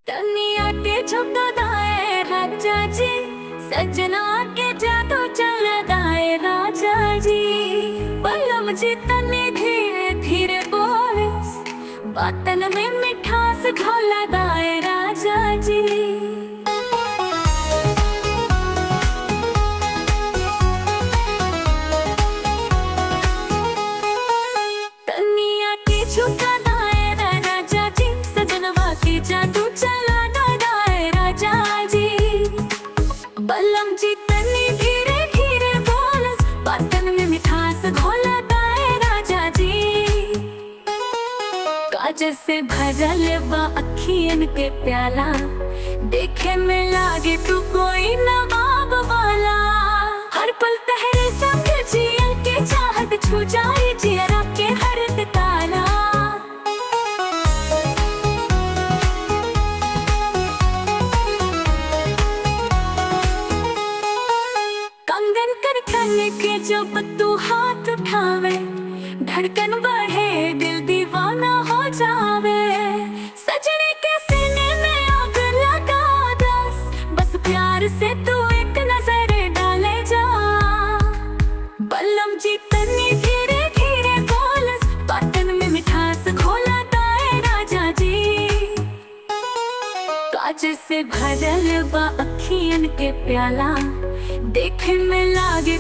तनिया के झुका दाए राजा जी, सजना के जादू चल दाए राजा जी। बलम जी तनी धीरे धीरे बोले, बातन में मिठास घोला दाए राजा जी। तनिया के झुका दाए राजा जी, सजनवा के जादू चला दाए राजा जी। बलम जी तनी धीरे धीरे बोलस, बातन में मिठास घोला दाए राजा जी। काज से भरल बा अखियन के प्याला, देखे में लागे तू कोई नवाब वाला। हर पल तहरे संग जियल के चाहत छू जाए जियरा के हर ताला। कंगन कर के जब तू हाथ उठावे, धड़कन बढ़े दिल दीवाना हो जावे। सजने के सीने में आग लगा दस, बस प्यार से तू एक नजर डाले जा। बलम जी तनी धीरे धीरे बोलस, बातन में मिठास घोला दाए राजा जी। काज से भरल बा अखियन के प्याला, देखे में लागे